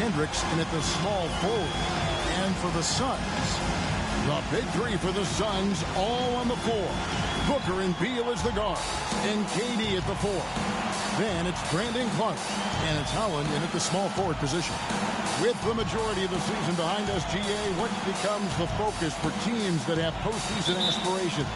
Hendricks in at the small forward. And for the Suns, the big three for the Suns, all on the floor. Booker and Beal as the guard, and KD at the four. Then it's Brandon Clark, and it's Howland in at the small forward position. With the majority of the season behind us, GA, what becomes the focus for teams that have postseason aspirations?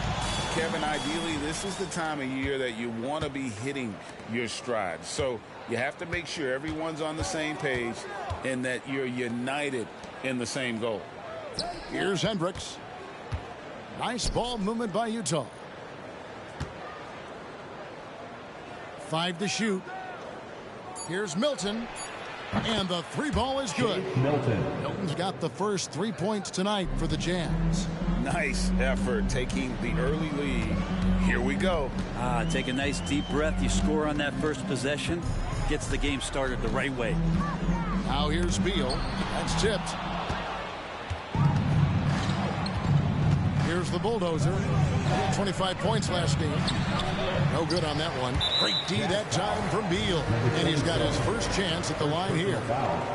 Kevin, ideally, this is the time of year that you want to be hitting your stride. So you have to make sure everyone's on the same page and that you're united in the same goal. Here's Hendricks. Nice ball movement by Utah. 5 to shoot. Here's Milton. And the three ball is good. Milton's got the first 3 points tonight for the Jazz. Nice effort taking the early lead. Here we go. Take a nice deep breath. You score on that first possession. Gets the game started the right way. Now here's Beal. That's tipped. Here's the bulldozer. 25 points last game. No good on that one. Great D that time from Beal. And he's got his first chance at the line here.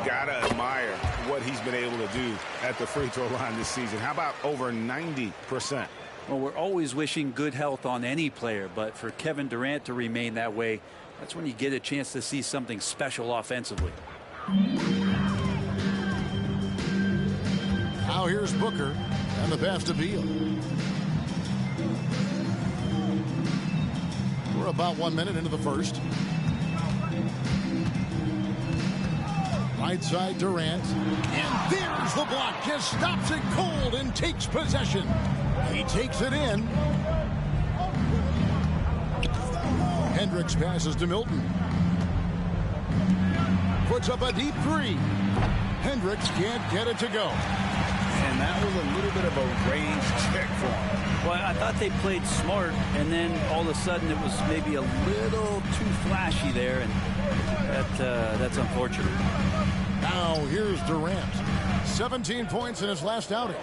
Gotta admire what he's been able to do at the free throw line this season. How about over 90%? Well, we're always wishing good health on any player, but for Kevin Durant to remain that way, that's when you get a chance to see something special offensively. Now here's Booker and the pass to Beal. We're about 1 minute into the first. Right side Durant. And there's the block. Just stops it cold and takes possession. He takes it in. Hendricks passes to Milton. Puts up a deep three. Hendricks can't get it to go. And that was a little bit of a range check for him. Well, I thought they played smart, and then all of a sudden it was maybe a little too flashy there, and that's unfortunate. Now here's Durant. 17 points in his last outing.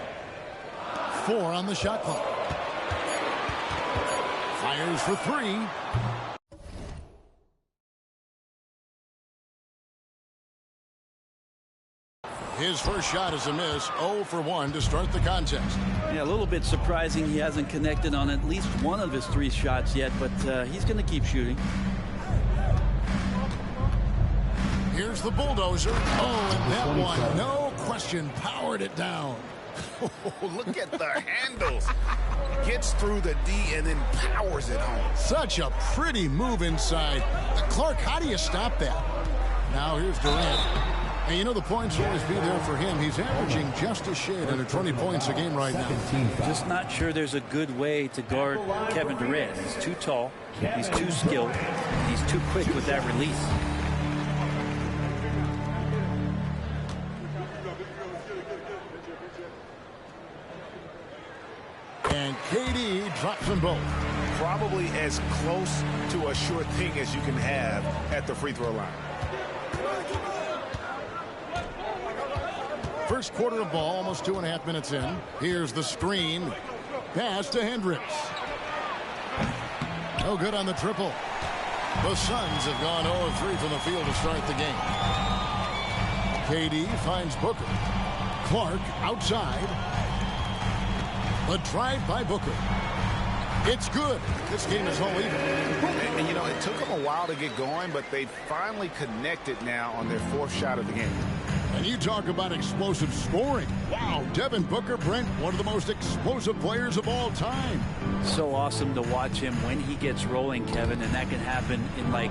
4 on the shot clock. Fires for 3. His first shot is a miss. 0 for 1 to start the contest. Yeah, a little bit surprising he hasn't connected on at least one of his 3 shots yet, but he's going to keep shooting. Here's the bulldozer. Oh, and that one, no question, powered it down. Look at the handles. Gets through the D and then powers it home. Such a pretty move inside. Clark, how do you stop that? Now here's Durant. And you know the points will always be there for him. He's averaging just a shade under 20 points a game right now. Just not sure there's a good way to guard Kevin Durant. He's too tall. He's too skilled. He's too quick with that release. And KD drops them both. Probably as close to a sure thing as you can have at the free throw line. First quarter of ball, almost 2.5 minutes in. Here's the screen. Pass to Hendricks. No good on the triple. The Suns have gone 0-3 from the field to start the game. KD finds Booker. Clark outside. The drive by Booker. It's good. This game is all even. And you know, it took them a while to get going, but they finally connected now on their 4th shot of the game. And you talk about explosive scoring. Wow, Devin Booker, Brent, one of the most explosive players of all time. So awesome to watch him when he gets rolling, Kevin, and that can happen in like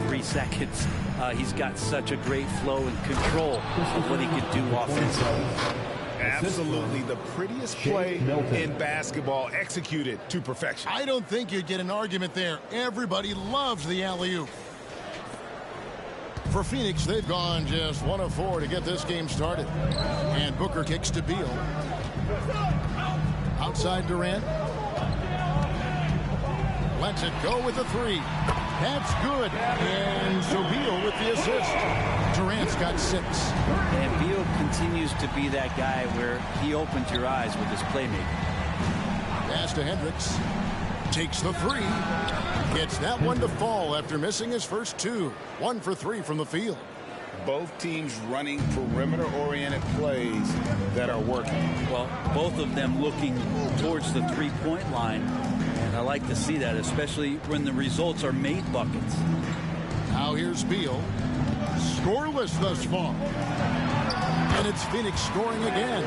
3 seconds. He's got such a great flow and control of what he can do offensively. Absolutely the prettiest play in basketball, executed to perfection. I don't think you'd get an argument there. Everybody loves the alley-oop. For Phoenix, they've gone just 1 of 4 to get this game started. And Booker kicks to Beal. Outside Durant. Lets it go with the 3. That's good. And so Beal with the assist. Durant's got 6. And Beal continues to be that guy where he opens your eyes with his playmaking. Pass to Hendricks. Takes the 3. Gets that one to fall after missing his first 2. 1 for 3 from the field. both teams running perimeter-oriented plays that are working. Well, both of them looking towards the three-point line, and I like to see that, especially when the results are made buckets. Now here's Beal. Scoreless thus far. And it's Phoenix scoring again.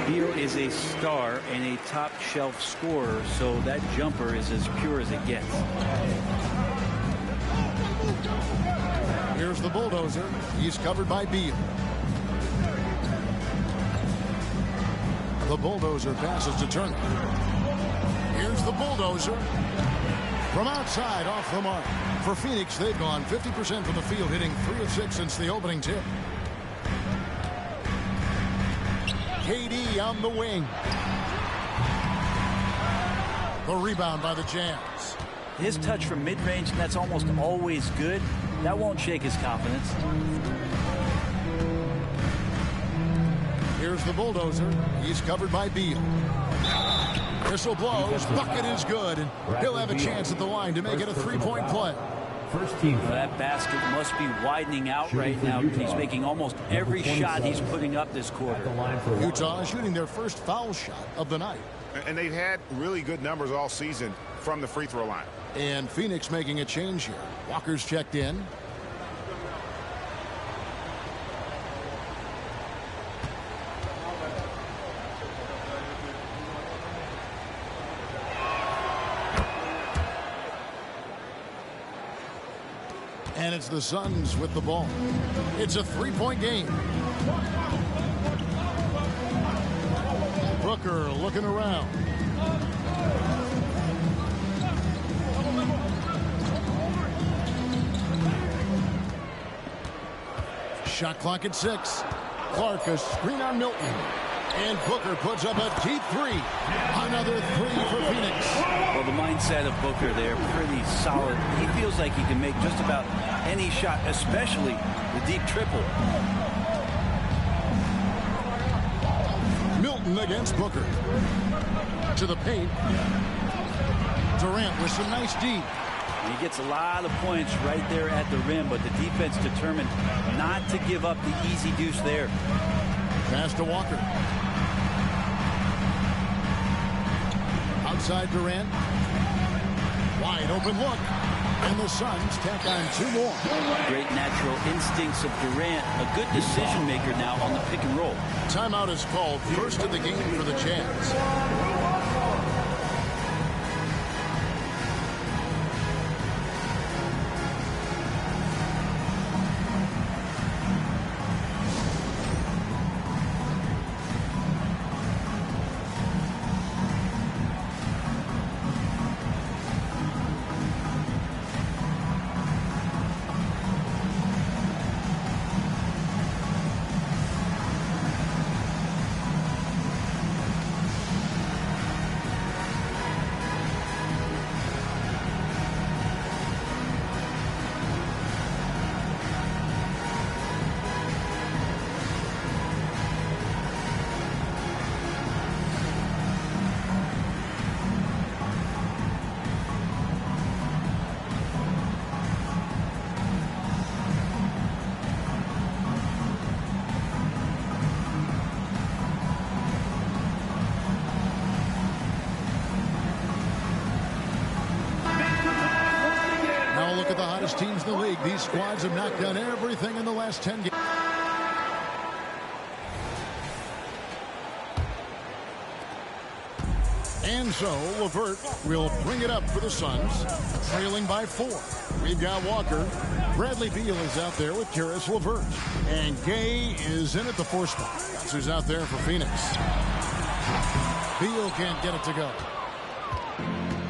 Beal is a star and a top-shelf scorer, so that jumper is as pure as it gets. Here's the bulldozer. He's covered by Beal. The bulldozer passes to Turner. Here's the bulldozer. From outside, off the mark. For Phoenix, they've gone 50% from the field, hitting 3 of 6 since the opening tip. KD on the wing. The rebound by the Jazz. His touch from mid-range, that's almost always good. That won't shake his confidence. Here's the bulldozer. He's covered by Beal. Whistle blows. Bucket is good. And he'll have a chance at the line to make it a three-point play. First team. Well, that basket must be widening out right now. He's making almost every shot he's putting up this quarter. Utah shooting their first foul shot of the night. And they've had really good numbers all season from the free throw line. And Phoenix making a change here. Walker's checked in. And it's the Suns with the ball. It's a three-point game. Booker looking around. Shot clock at 6. Clark a screen on Milton. And Booker puts up a deep three. Another three for Phoenix. Well, the mindset of Booker there, pretty solid. He feels like he can make just about any shot, especially the deep triple. Milton against Booker. To the paint. Durant with some nice D. He gets a lot of points right there at the rim, but the defense determined not to give up the easy deuce there. Pass to Walker. Outside Durant. Wide open look. And the Suns tack on 2 more. Great natural instincts of Durant. A good decision maker now on the pick and roll. Timeout is called. First of the game for the Jazz. Look at the hottest teams in the league. These squads have knocked down everything in the last 10 games. And so LeVert will bring it up for the Suns, trailing by 4. We've got Walker. Bradley Beal is out there with Karis LeVert. And Gay is in at the 4 spot. That's who's out there for Phoenix. Beal can't get it to go.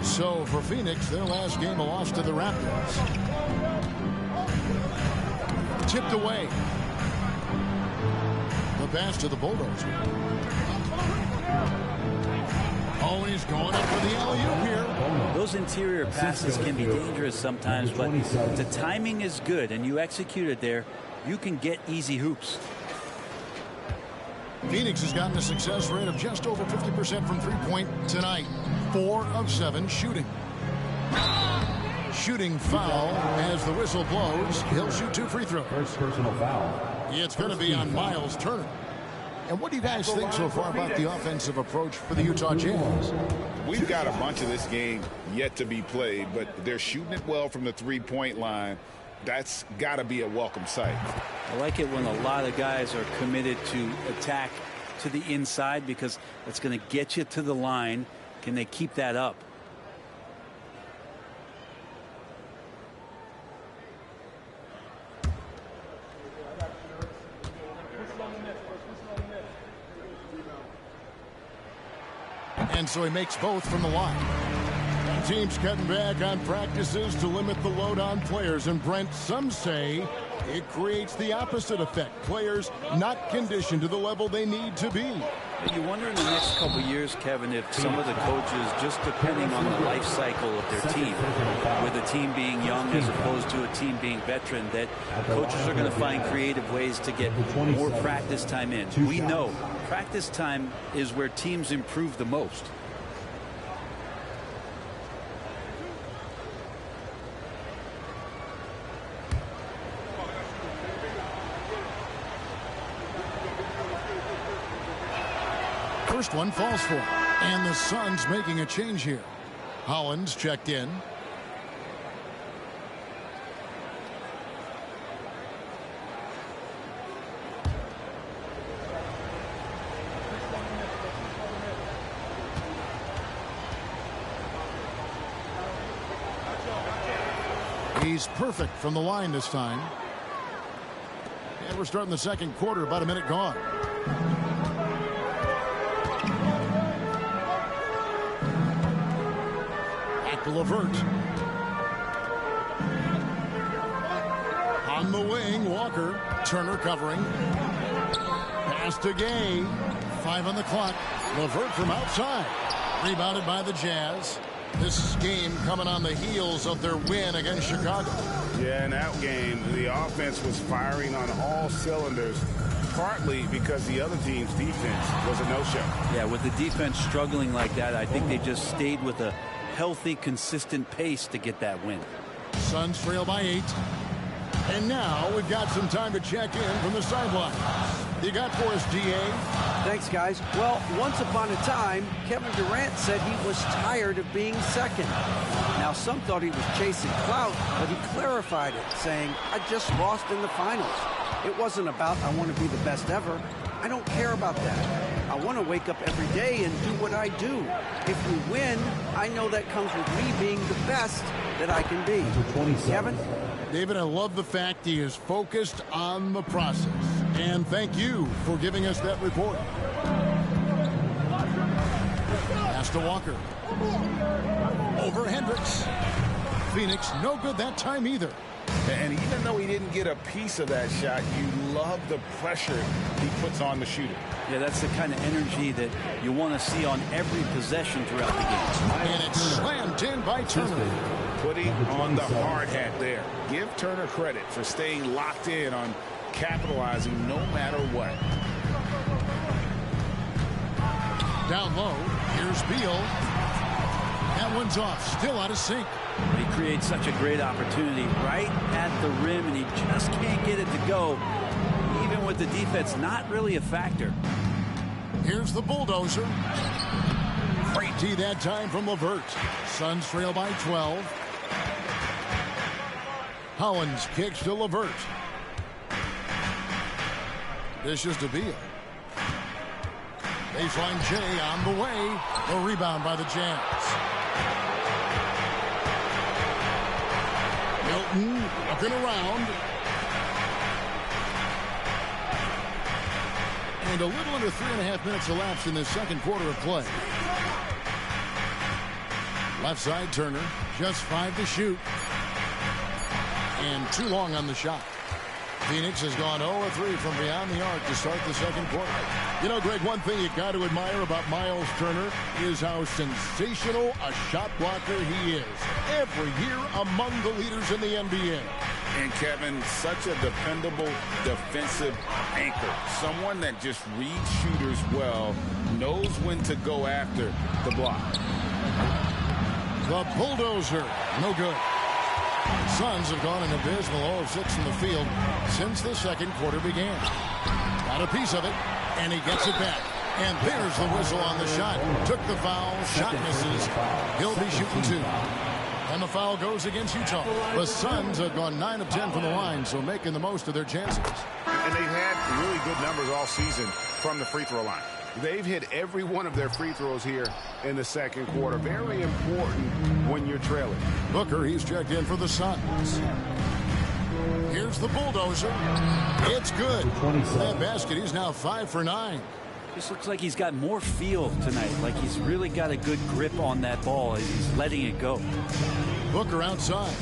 So for Phoenix, their last game a loss to the Raptors. Tipped away. The pass to the bulldozer. Oh, he's going up for the alley-oop here. Those interior passes can be dangerous sometimes, but if the timing is good and you execute it there, you can get easy hoops. Phoenix has gotten a success rate of just over 50% from three-point tonight. 4 of 7 shooting. shooting foul as the whistle blows. He'll shoot 2 free throws. First personal foul. It's going to be on Myles Turner. And what do you guys think so far about the offensive approach for the Utah Jazz? We've got a bunch of this game yet to be played, but they're shooting it well from the three-point line. That's got to be a welcome sight. I like it when a lot of guys are committed to attack to the inside because it's going to get you to the line. Can they keep that up? And so he makes both from the line. Teams cutting back on practices to limit the load on players. And Brent, some say it creates the opposite effect. Players not conditioned to the level they need to be. You wonder in the next couple of years, Kevin, if some of the coaches, just depending on the life cycle of their team, with a team being young as opposed to a team being veteran, that coaches are going to find creative ways to get more practice time in. We know practice time is where teams improve the most. First one falls for him. And the Suns making a change here. Hollins checked in. He's perfect from the line this time. And we're starting the second quarter, about a minute gone. LeVert. On the wing, Walker. Turner covering. Pass to Gay. 5 on the clock. LeVert from outside. Rebounded by the Jazz. This game coming on the heels of their win against Chicago. Yeah, in that game, the offense was firing on all cylinders, partly because the other team's defense was a no-show. Yeah, with the defense struggling like that, I think they just stayed with a healthy, consistent pace to get that win. Suns trail by 8. And now we've got some time to check in from the sideline. You got for us, DA? Thanks, guys. Well, once upon a time, Kevin Durant said he was tired of being second. Now, some thought he was chasing clout, but he clarified it, saying, I just lost in the finals. It wasn't about I want to be the best ever. I don't care about that. I want to wake up every day and do what I do. If we win, I know that comes with me being the best that I can be. Kevin? David, I love the fact he is focused on the process. And thank you for giving us that report. Pass to Walker. Over Hendricks. Phoenix, no good that time either. And even though he didn't get a piece of that shot, you love the pressure he puts on the shooter. Yeah, that's the kind of energy that you want to see on every possession throughout the game. And it's slammed in by Turner. Putting on the hard hat there. Give Turner credit for staying locked in on capitalizing no matter what. Down low, here's Beal. That one's off, still out of sync. He creates such a great opportunity right at the rim, and he just can't get it to go. Even with the defense not really a factor. Here's the bulldozer. Great D that time from LeVert. Suns trail by 12. Hollins kicks to LeVert. Dishes to Beal. Baseline J on the way. A rebound by the Jazz. Milton looking around. And a little under 3.5 minutes elapsed in the second quarter of play. Left side Turner, just 5 to shoot. And too long on the shot. Phoenix has gone 0-3 from beyond the arc to start the second quarter. You know, Greg, one thing you got to admire about Myles Turner is how sensational a shot blocker he is. Every year among the leaders in the NBA. And Kevin, such a dependable defensive anchor. Someone that just reads shooters well, knows when to go after the block. The bulldozer, no good. The Suns have gone an abysmal 0 of 6 from the field since the second quarter began. Got a piece of it, and he gets it back. And there's the whistle on the shot. Took the foul, shot misses. He'll be shooting 2. And the foul goes against Utah. The Suns have gone 9 of 10 from the line, so making the most of their chances. And they've had really good numbers all season from the free throw line. They've hit every one of their free throws here in the second quarter. Very important when you're trailing. Booker, he's checked in for the Suns. Here's the bulldozer. It's good. That basket, he's now 5 for 9. This looks like he's got more feel tonight. Like he's really got a good grip on that ball as he's letting it go. Booker outside.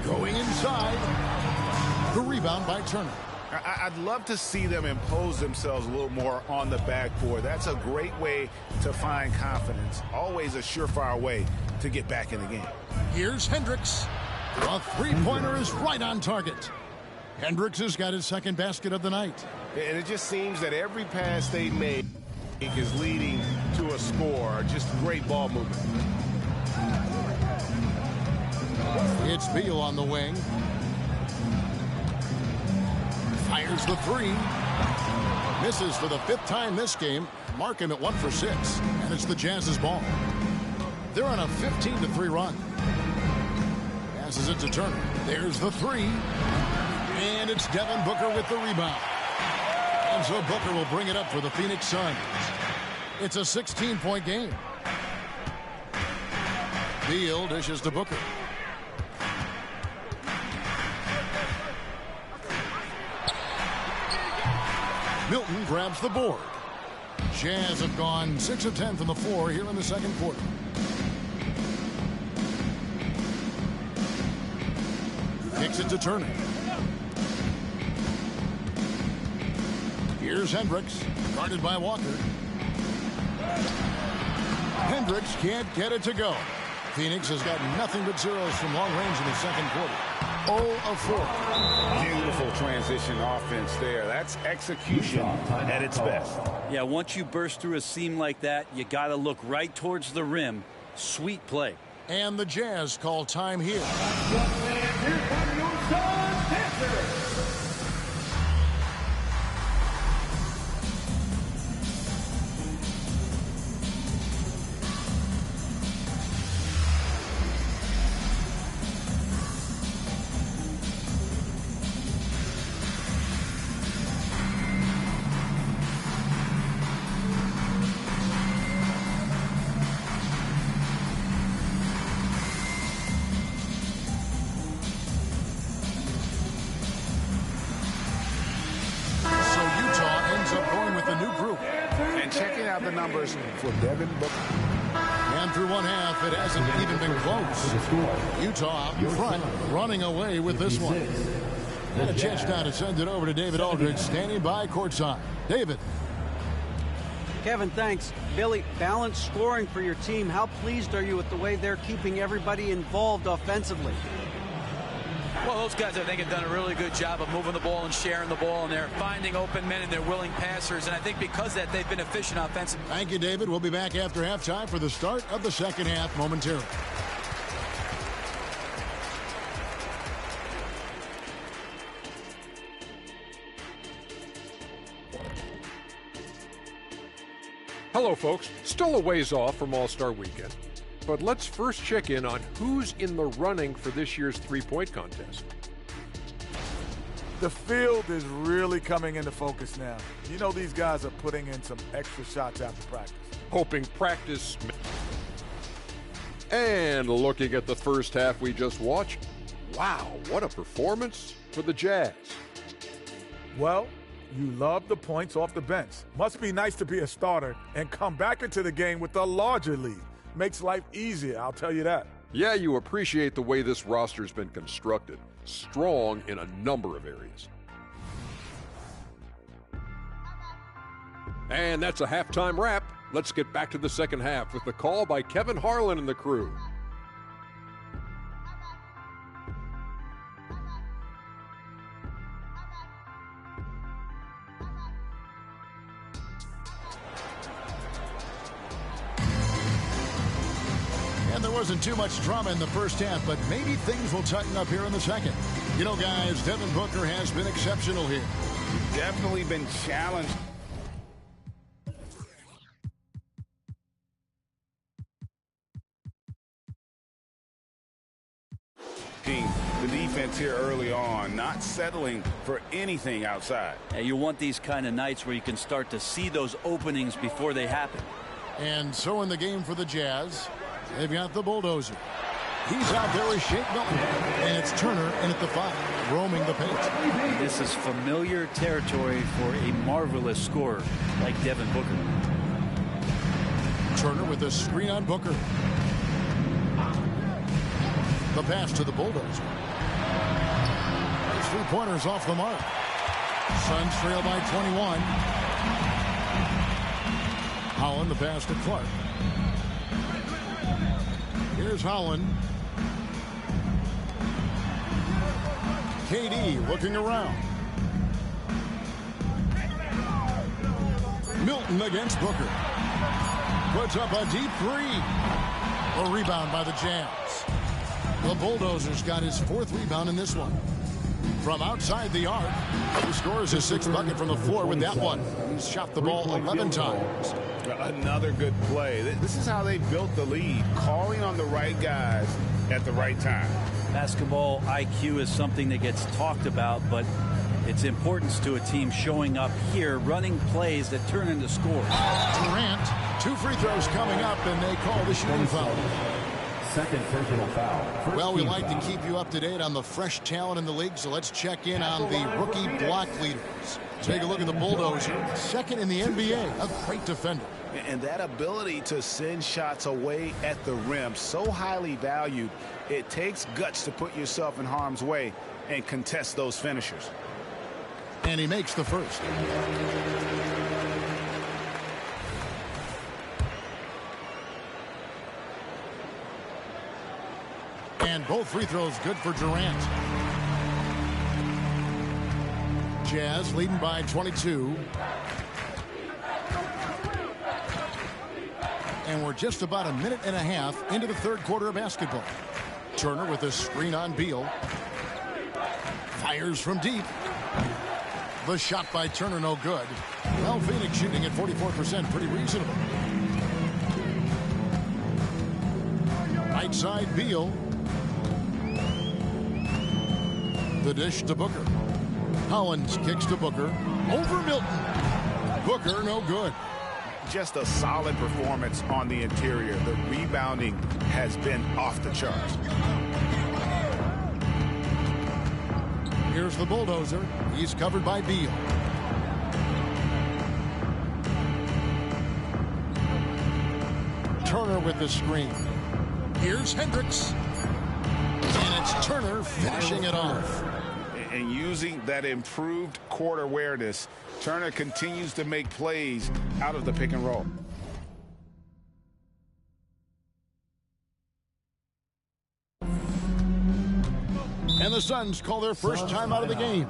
Going inside. The rebound by Turner. I'd love to see them impose themselves a little more on the backboard. That's a great way to find confidence. Always a surefire way to get back in the game. Here's Hendricks. A three-pointer is right on target. Hendricks has got his second basket of the night. And it just seems that every pass they make is leading to a score. Just great ball movement. It's Beal on the wing. Fires the 3. Misses for the 5th time this game. Mark him at 1 for 6. And it's the Jazz's ball. They're on a 15-3 run. Passes it to Turner. There's the 3. And it's Devin Booker with the rebound. And so Booker will bring it up for the Phoenix Suns. It's a 16-point game. Beal dishes to Booker. Milton grabs the board. Jazz have gone 6 of 10 from the floor here in the second quarter. Kicks it to Turner. Here's Hendricks, guarded by Walker. Hendricks can't get it to go. Phoenix has got nothing but zeros from long range in the second quarter. 0 of 4. Beautiful transition offense there. That's execution at its best. Yeah, once you burst through a seam like that, you got to look right towards the rim. Sweet play. And the Jazz call time here. For Devin Booker. And through one half, it hasn't even been close. Utah out in front, running away with this one. And a chance now to send it over to David Aldridge, standing by courtside. David. Kevin, thanks. Billy, balanced scoring for your team. How pleased are you with the way they're keeping everybody involved offensively? Well, those guys, I think, have done a really good job of moving the ball and sharing the ball, and they're finding open men and they're willing passers. And I think because of that, they've been efficient offensively. Thank you, David. We'll be back after halftime for the start of the second half momentarily. Hello, folks. Still a ways off from All-Star Weekend. But let's first check in on who's in the running for this year's three-point contest. The field is really coming into focus now. You know these guys are putting in some extra shots after practice. Hoping practice. And looking at the first half we just watched, wow, what a performance for the Jazz. Well, you love the points off the bench. Must be nice to be a starter and come back into the game with a larger lead. Makes life easier, I'll tell you that. Yeah, you appreciate the way this roster's been constructed. Strong in a number of areas. And that's a halftime wrap. Let's get back to the second half with the call by Kevin Harlan and the crew. wasn't too much drama in the first half, but maybe things will tighten up here in the second. You know, guys, Devin Booker has been exceptional here. Definitely been challenged. The defense here early on, not settling for anything outside. Yeah, you want these kind of nights where you can start to see those openings before they happen. And so in the game for the Jazz, they've got the bulldozer. He's out there with Shake Milton, and it's Turner in at the 5, roaming the paint. This is familiar territory for a marvelous scorer like Devin Booker. Turner with a screen on Booker. The pass to the bulldozer. 3-pointers off the mark. Suns trail by 21. Holland, the pass to Clark. Here's Holland. KD looking around. Milton against Booker. Puts up a deep 3. A rebound by the Jazz. The Bulldozer's got his 4th rebound in this one. From outside the arc, he scores his 6th bucket from the floor with that one. He's shot the ball 11 times. Another good play. This is how they built the lead, calling on the right guys at the right time. Basketball IQ is something that gets talked about, but its importance to a team showing up here, running plays that turn into scores. Durant, 2 free throws coming up, and they call the shooting foul. Second personal foul. Well, we like to keep you up to date on the fresh talent in the league, so let's check in on the rookie block leaders. Take a look at the Bulldozer, 2nd in the NBA, a great defender. And that ability to send shots away at the rim, so highly valued, it takes guts to put yourself in harm's way and contest those finishers. And he makes the first. And both free throws good for Durant. Jazz leading by 22. And we're just about a minute and a half into the 3rd quarter of basketball. Turner with a screen on Beal. Fires from deep. The shot by Turner no good. Well, Phoenix shooting at 44%, pretty reasonable. Right side Beal. The dish to Booker. Hollins kicks to Booker. Over Milton. Booker no good. Just a solid performance on the interior. The rebounding has been off the charts. Here's the Bulldozer. He's covered by Beal. Turner with the screen. Here's Hendricks. And it's Turner finishing it off. And using that improved court awareness, Turner continues to make plays out of the pick and roll. And the Suns call their first time out of the game.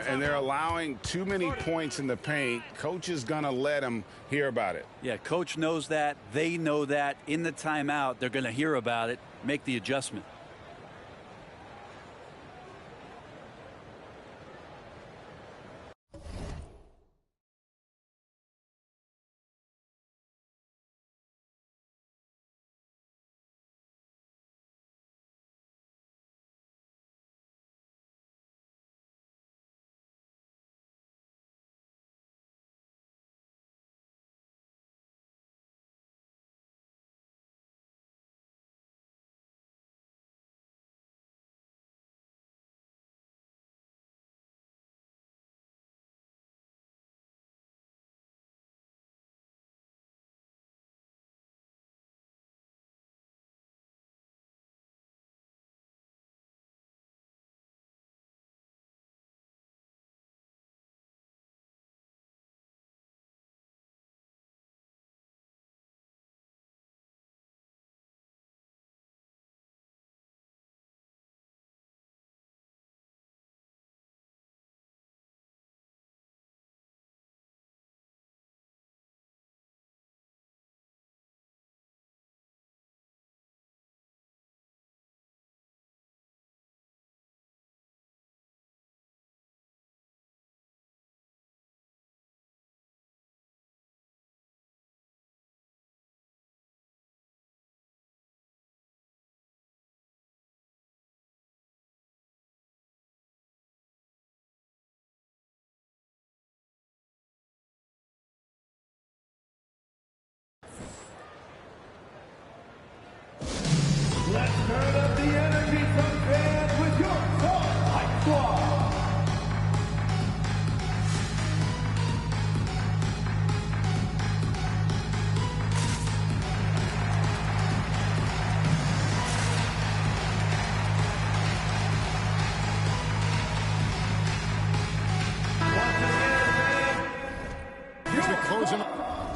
And they're allowing too many points in the paint. Coach is going to let them hear about it. Yeah, coach knows that. They know that. In the timeout, they're going to hear about it, make the adjustment.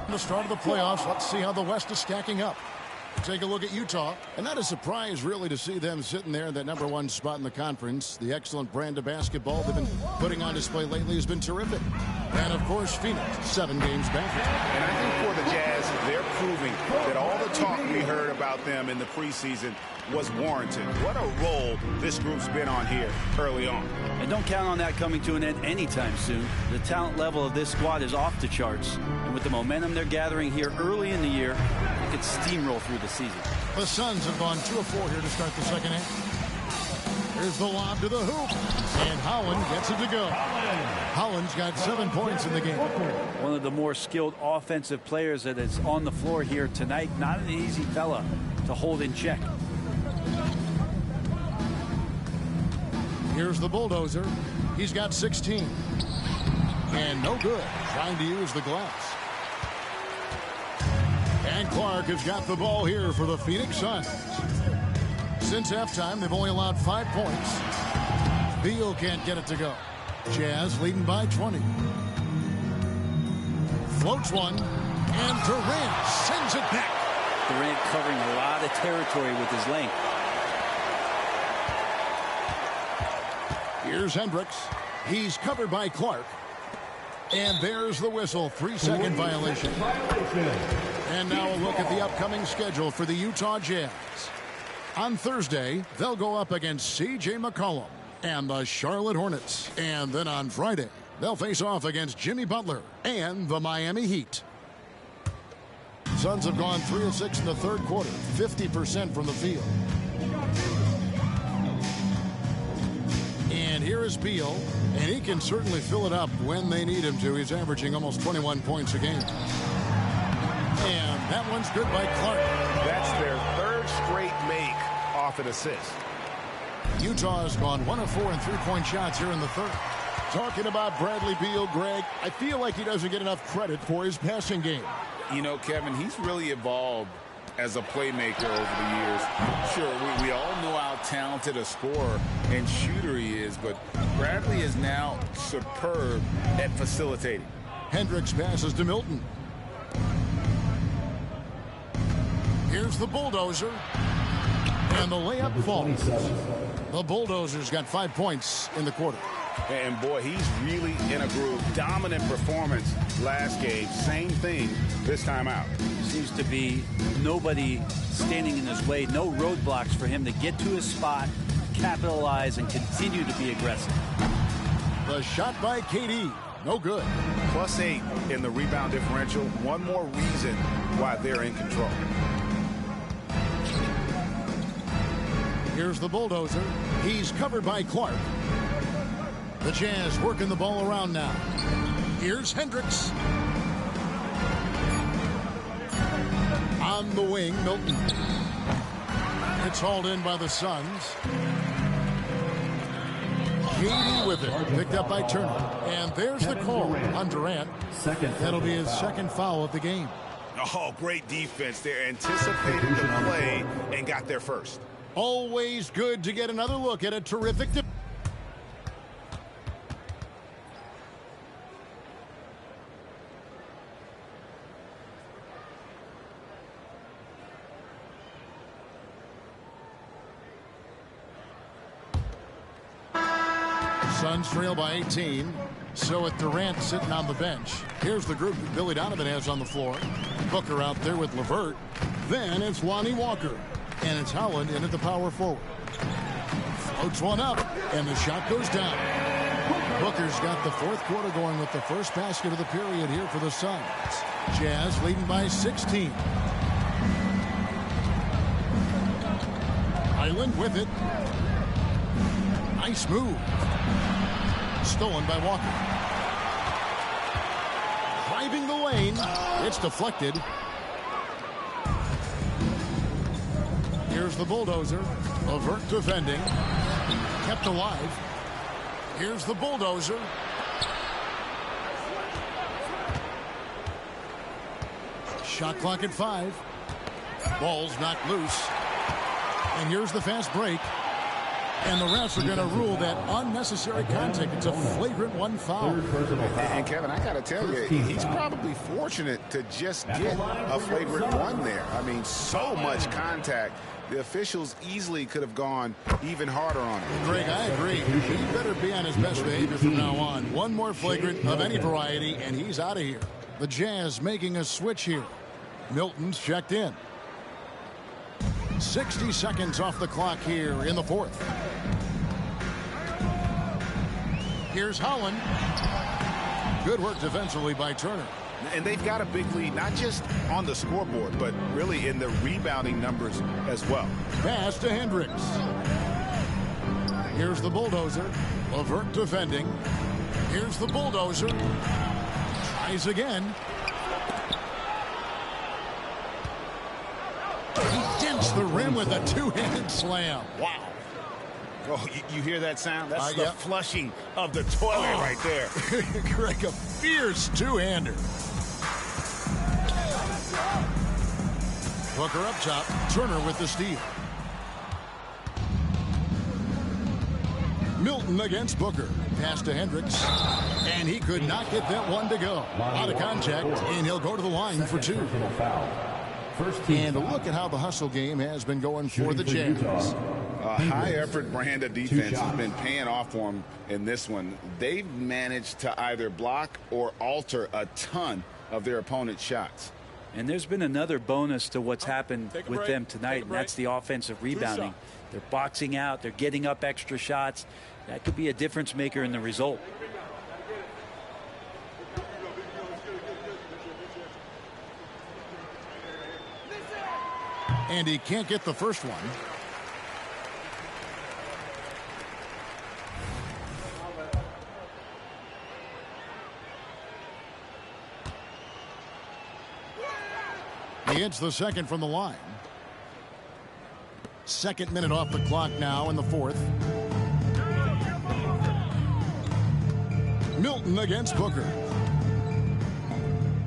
The start of the playoffs. Let's see how the West is stacking up. Take a look at Utah, and not a surprise really to see them sitting there in that #1 spot in the conference. The excellent brand of basketball they've been putting on display lately has been terrific. And of course, Phoenix, 7 games back. And I think for the Jazz, they're proving that all the talk we heard about them in the preseason was warranted. What a role this group's been on here early on. And don't count on that coming to an end anytime soon. The talent level of this squad is off the charts. And with the momentum they're gathering here early in the year, they could steamroll through the season. The Suns have gone 2 of 4 here to start the second half. Here's the lob to the hoop, and Holland gets it to go. Holland's got 7 points in the game. One of the more skilled offensive players that is on the floor here tonight. Not an easy fella to hold in check. Here's the bulldozer. He's got 16. And no good. Trying to use the glass. And Clark has got the ball here for the Phoenix Suns. Since halftime, they've only allowed 5 points. Beal can't get it to go. Jazz leading by 20. Floats one. And Durant sends it back. Durant covering a lot of territory with his length. Here's Hendricks. He's covered by Clark. And there's the whistle. 3-second violation. And now a look at the upcoming schedule for the Utah Jazz. On Thursday, they'll go up against C.J. McCollum and the Charlotte Hornets. And then on Friday, they'll face off against Jimmy Butler and the Miami Heat. Suns have gone 3 of 6 in the third quarter, 50% from the field. And here is Beal, and he can certainly fill it up when they need him to. He's averaging almost 21 points a game. And that one's good by Clark. That's their third straight make off an assist. Utah has gone 1 of 4 in 3-point shots here in the third. Talking about Bradley Beal, Greg, I feel like he doesn't get enough credit for his passing game. You know, Kevin, he's really evolved as a playmaker over the years. Sure, we all know how talented a scorer and shooter he is, but Bradley is now superb at facilitating. Hendricks passes to Milton. Here's the bulldozer. And the layup falls. The bulldozer's got 5 points in the quarter. And boy, he's really in a groove. Dominant performance last game. Same thing this time out. Seems to be nobody standing in his way. No roadblocks for him to get to his spot, capitalize, and continue to be aggressive. The shot by KD. No good. +8 in the rebound differential. One more reason why they're in control. Here's the bulldozer. He's covered by Clark. The Jazz working the ball around now. Here's Hendricks. On the wing, Milton. It's hauled in by the Suns. KD with it. Picked up by Turner. And there's the call on Durant. That'll be his second foul of the game. Oh, great defense. They anticipated the play and got there first. Always good to get another look at a terrific dip. Suns trail by 18. So with Durant sitting on the bench, here's the group that Billy Donovan has on the floor. Booker out there with LeVert. Then it's Lonnie Walker. And it's Holland in at the power forward. Floats one up, and the shot goes down. Booker's got the fourth quarter going with the first basket of the period here for the Suns. Jazz leading by 16. Island with it. Nice move. Stolen by Walker. Driving the lane. It's deflected. Here's the bulldozer. LeVert defending. Kept alive. Here's the bulldozer. Shot clock at 5. Ball's knocked loose. And here's the fast break. And the refs are going to rule that unnecessary contact. It's a flagrant one foul. And Kevin, I got to tell you, he's probably fortunate to just get a flagrant one there. I mean, so much contact. The officials easily could have gone even harder on him. Greg, I agree. He better be on his best behavior from now on. One more flagrant of any variety, and he's out of here. The Jazz making a switch here. Milton's checked in. 60 seconds off the clock here in the fourth. Here's Holland. Good work defensively by Turner. And they've got a big lead, not just on the scoreboard, but really in the rebounding numbers as well. Pass to Hendricks. Here's the bulldozer. LeVert defending. Here's the bulldozer. Tries again. He dents the rim with a two-handed slam. Wow. Oh, you hear that sound? That's the flushing of the toilet right there. Greg, a fierce two-hander. Booker up top. Turner with the steal. Milton against Booker. Pass to Hendricks. And he could not get that one to go. Out of contact, and he'll go to the line for two. And look at how the hustle game has been going for the Jazz. A high-effort brand of defense has been paying off for them in this one. They've managed to either block or alter a ton of their opponent's shots. And there's been another bonus to what's happened with them tonight, and that's the offensive rebounding. They're boxing out. They're getting up extra shots. That could be a difference maker in the result. And he can't get the first one. He hits the second from the line. Second minute off the clock now in the fourth. Milton against Booker.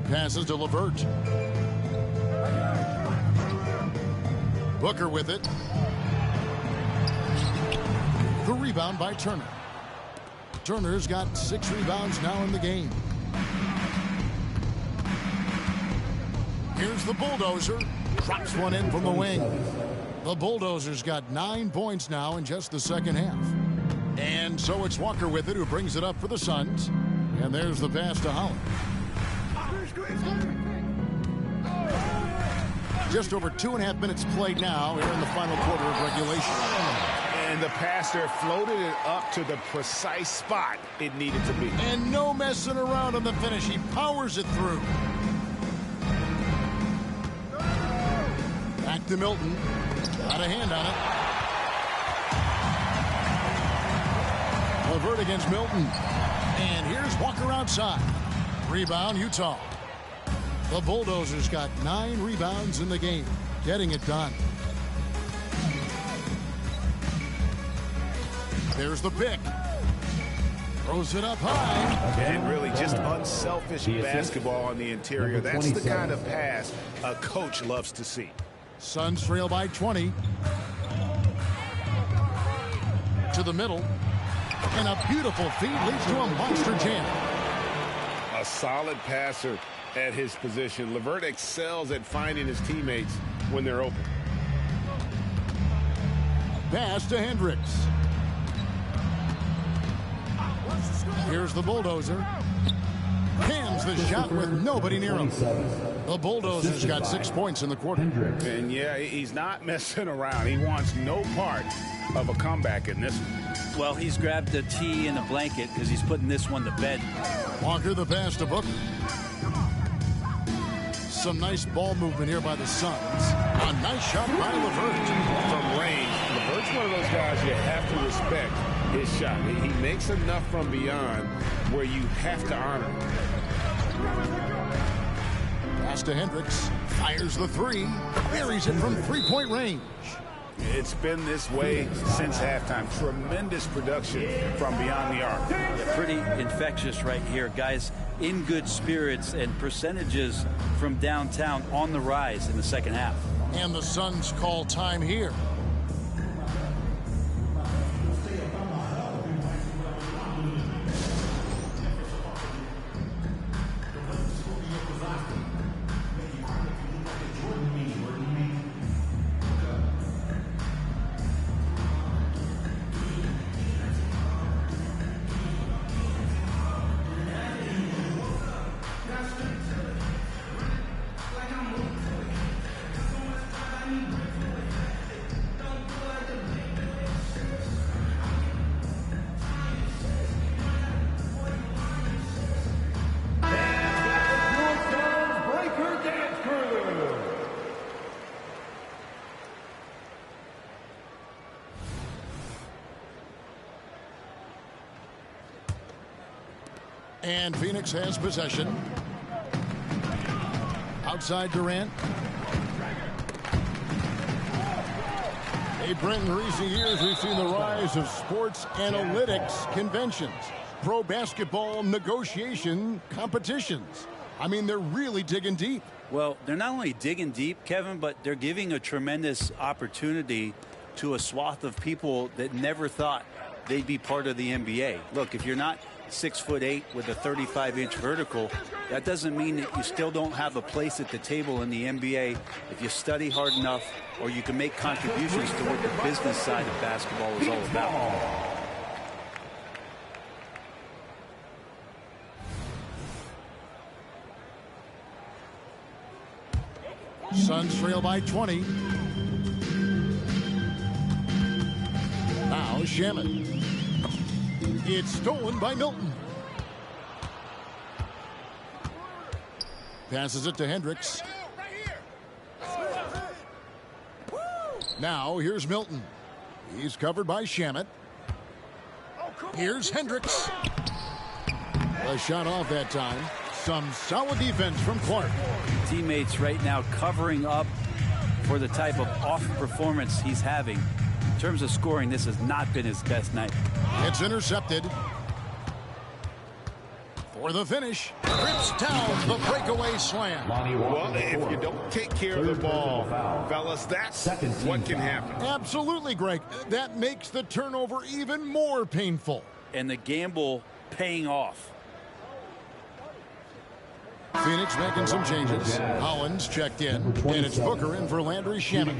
Passes to LeVert. Booker with it. The rebound by Turner. Turner's got 6 rebounds now in the game. Here's the bulldozer. Drops one in from the wing. The bulldozer's got 9 points now in just the second half. And so it's Walker with it, who brings it up for the Suns. And there's the pass to Holland. Just over 2.5 minutes played now here in the final quarter of regulation. And the passer floated it up to the precise spot it needed to be. And no messing around on the finish. He powers it through. Back to Milton. Got a hand on it. LeVert against Milton. And here's Walker outside. Rebound, Utah. The Bulldozers got 9 rebounds in the game. Getting it done. There's the pick. Throws it up high. And really just unselfish basketball on the interior. That's the kind of pass a coach loves to see. Suns trail by 20. To the middle. And a beautiful feed leads to a monster jam. A solid passer at his position. LeVert excels at finding his teammates when they're open. Pass to Hendricks. Here's the bulldozer. Hams the shot with nobody near him. The Bulldozers got 6 points in the quarter. And yeah, he's not messing around. He wants no part of a comeback in this one. Well, he's grabbed a tee and a blanket because he's putting this one to bed. Walker the pass to Booker. Some nice ball movement here by the Suns. A nice shot by LeVert. From range, LeVert's one of those guys you have to respect his shot. He makes enough from beyond where you have to honor him. Pass to Hendricks. Fires the three. Buries it from three-point range. It's been this way since halftime. Tremendous production from beyond the arc. Yeah, pretty infectious right here. Guys in good spirits, and percentages from downtown on the rise in the second half. And the Suns call time here. And Phoenix has possession. Outside Durant. Hey, Brent, in recent years, we've seen the rise of sports analytics conventions, pro basketball negotiation competitions. I mean, they're really digging deep. Well, they're not only digging deep, Kevin, but they're giving a tremendous opportunity to a swath of people that never thought they'd be part of the NBA. Look, if you're not 6'8" with a 35-inch vertical, that doesn't mean that you still don't have a place at the table in the NBA if you study hard enough, or you can make contributions to what the business side of basketball is all about. Suns trail by 20. Now Shaman. It's stolen by Milton. Passes it to Hendricks. Now here's Milton. He's covered by Shamet. Here's Hendricks. A shot off that time. Some solid defense from Clark. Teammates right now covering up for the type of off performance he's having. In terms of scoring, this has not been his best night. It's intercepted. For the finish, rips down the breakaway slam. Well, if you don't take care of the ball, fellas, that's what can happen. Absolutely, Greg. That makes the turnover even more painful. And the gamble paying off. Phoenix making some changes. Hollins checked in, and it's Booker in for Landry Shamet.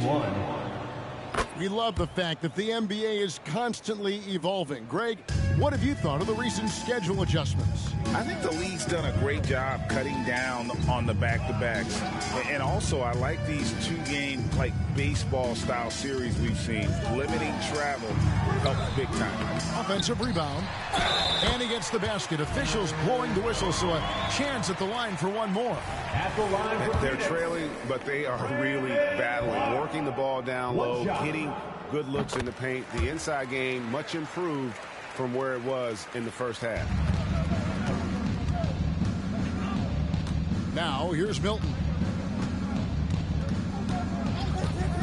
We love the fact that the NBA is constantly evolving. Greg, what have you thought of the recent schedule adjustments? I think the league's done a great job cutting down on the back-to-backs. And also, I like these two-game, like, baseball-style series we've seen. Limiting travel helps big time. Offensive rebound. And he gets the basket. Officials blowing the whistle, so a chance at the line for one more. They're trailing, but they are really battling. Working the ball down low, getting good looks in the paint. The inside game much improved from where it was in the first half. Now here's Milton.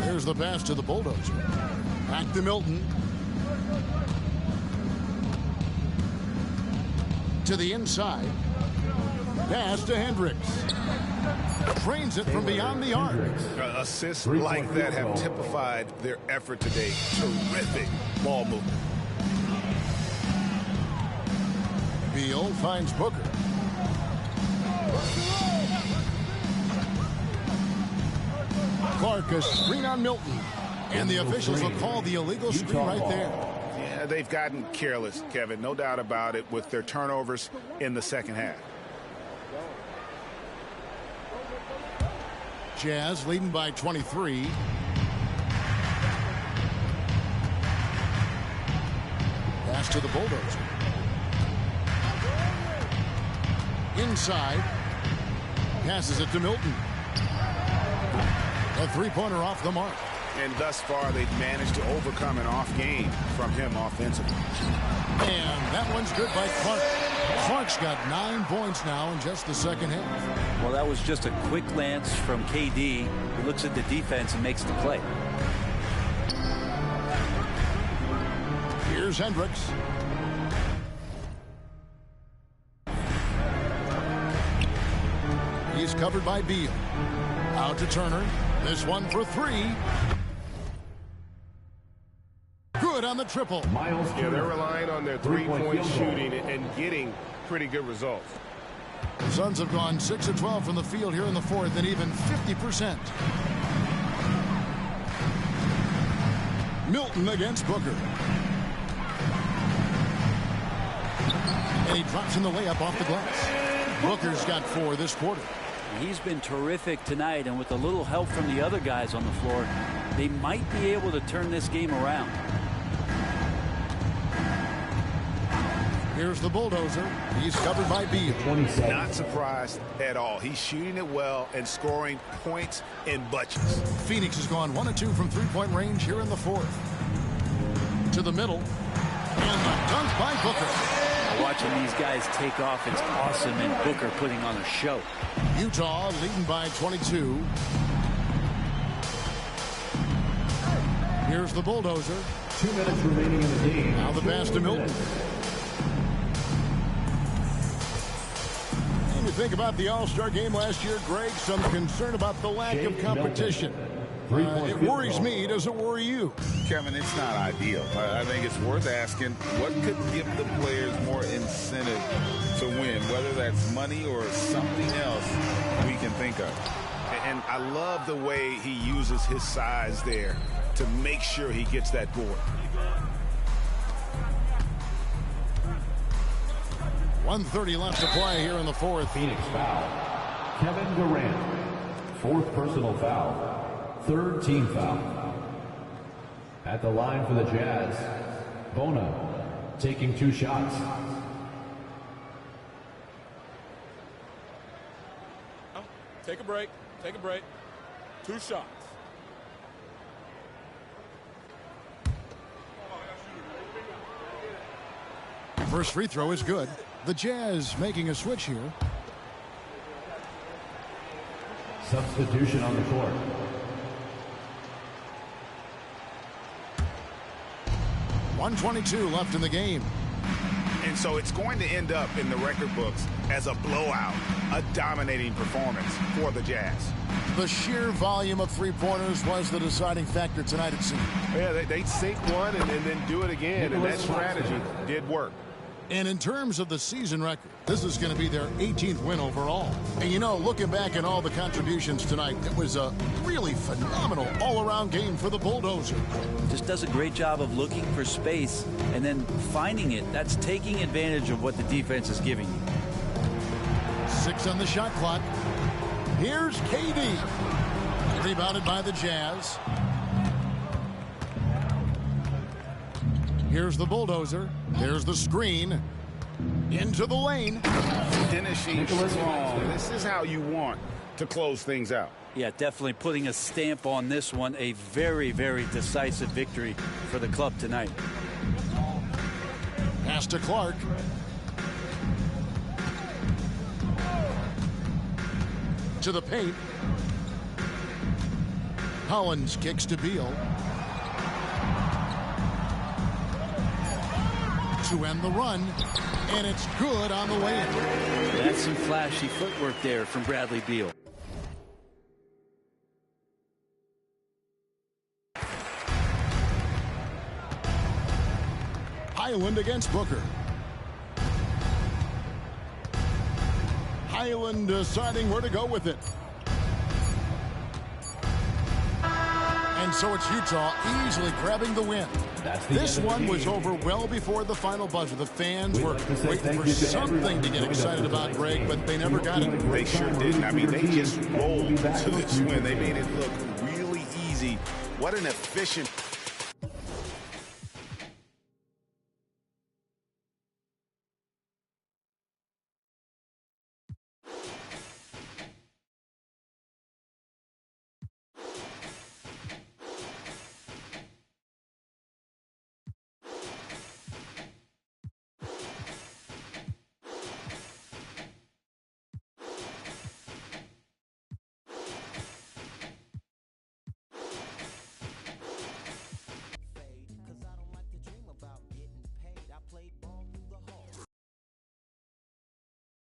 There's the pass to the Bulldozer. Back to Milton. To the inside. Pass to Hendricks. Trains it from beyond the arc. Assists like that have typified their effort today. Terrific ball movement. Beal finds Booker. Clark, a screen on Milton. And the officials will call the illegal screen right there. Yeah, they've gotten careless, Kevin. No doubt about it with their turnovers in the second half. Jazz leading by 23. Pass to the Bulldozer. Inside. Passes it to Milton. A three-pointer off the mark. And thus far, they've managed to overcome an off game from him offensively. And that one's good by Clark. Clark's got 9 points now in just the second half. Well, that was just a quick glance from KD. He looks at the defense and makes the play. Here's Hendricks. He's covered by Beal. Out to Turner. This one for three. Good on the triple. Yeah, they're relying on their three-point shooting and getting pretty good results. The Suns have gone 6 of 12 from the field here in the fourth, and even 50%. Milton against Booker. And he drops in the layup off the glass. Booker's got 4 this quarter. He's been terrific tonight, and with a little help from the other guys on the floor, they might be able to turn this game around. Here's the Bulldozer. He's covered by Beal. Not surprised at all. He's shooting it well and scoring points in bunches. Phoenix has gone 1 of 2 from three-point range here in the fourth. To the middle. And the dunk by Booker. Watching these guys take off, it's awesome, and Booker putting on a show. Utah leading by 22. Here's the bulldozer. 2 minutes remaining in the game. Now the pass to Milton. And you think about the All-Star game last year, Greg, some concern about the lack of competition. It worries me. Does it worry you? Kevin, it's not ideal. I think it's worth asking what could give the players more incentive to win, whether that's money or something else we can think of. And I love the way he uses his size there to make sure he gets that board. 1:30 left to play here in the fourth. Phoenix foul. Kevin Durant. 4th personal foul. 3rd team foul. At the line for the Jazz, Bona taking 2 shots. Take a break. Take a break. 2 shots. First free throw is good. The Jazz making a switch here. Substitution on the court. .122 left in the game. And so it's going to end up in the record books as a blowout, a dominating performance for the Jazz. The sheer volume of three-pointers was the deciding factor tonight, it seemed. Yeah, they sink one and then do it again, and that strategy did work. And in terms of the season record, this is going to be their 18th win overall. And you know, looking back at all the contributions tonight, it was a really phenomenal all-around game for the Bulldozer. Just does a great job of looking for space and then finding it. That's taking advantage of what the defense is giving you. 6 on the shot clock. Here's KD. Rebounded by the Jazz. Here's the Bulldozer. There's the screen. Into the lane. Finishing strong. This is how you want to close things out. Yeah, definitely putting a stamp on this one. A very, very decisive victory for the club tonight. Pass to Clark. To the paint. Collins kicks to Beal. To end the run, and it's good on the way in. That's some flashy footwork there from Bradley Beal. Highland against Booker. Highland deciding where to go with it. And so it's Utah easily grabbing the win. This one was over well before the final buzzer. The fans were waiting for something to get excited about, Greg, but they never got it. They sure didn't. I mean, they just rolled to this win. They made it look really easy. What an efficient